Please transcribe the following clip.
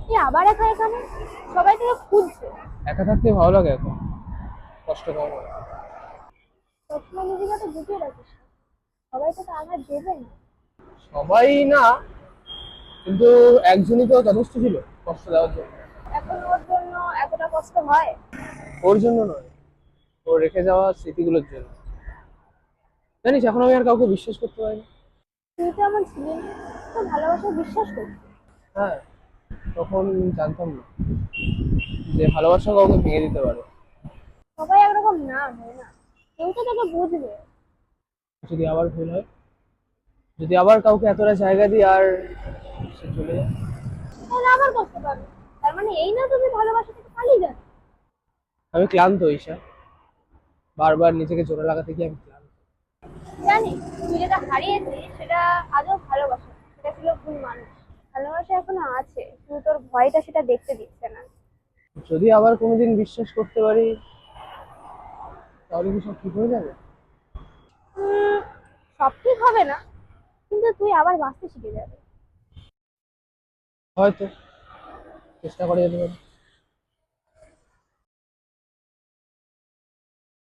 তুই আবার একা এখানে, সবাই তোকে খুঁজছে। একা থাকতে ভালো লাগে এখন, কষ্ট কম হয়। সবসময় নিজেকে তো গুটিয়ে রাখিস না। সবাই তোকে আঘাত দেবে না। সবাই না, কিন্তু একজনই তো যথেষ্ট ছিল কষ্ট দেওয়ার জন্য। এখন ওর জন্য এতটা কষ্ট হয়? ওর জন্য নয়, ও রেখে যাওয়া স্মৃতিগুলোর জন্য। জানিস এখন আমি আর কাউকে বিশ্বাস করতে পারি না। তুই তো এমন ছিলি না, তো ভালোবাসায় বিশ্বাস করছি। হ্যাঁ, তখন জানতাম না যে ভালোবাসা কাউকে ভেঙে দিতে পারে। সবাই একরকম না, হয় না। কেউ তো তোকে বুঝবে। যদি আবার ভুল হয়, যদি আবার কাউকে এতটা জায়গা দিই আর সে চলে যায়। তাহলে আবার কষ্ট পাবে। তার মানে এই না তুমি ভালোবাসা থেকে পালিয়ে যাবে। আমি ক্লান্ত ঈশা, বারবার নিজেকে জোরে লাগাতে গিয়ে আমি ক্লান্ত। জানি, তুই যেটা হারিয়েছিস সেটা আদৌ ভালোবাসা না, সেটা ছিল ভুল মানুষ। ভালোবাসা এখনো আছে, কিন্তু তোর ভয়টা সেটা দেখতে দিচ্ছে না। যদি আবার কোনোদিন বিশ্বাস করতে পারি, তাহলে কি সব ঠিক হয়ে যাবে? উম, সব ঠিক হবে না, কিন্তু তুই আবার বাঁচতে শিখে যাবে। হয়তো চেষ্টা করে যেতে পারি।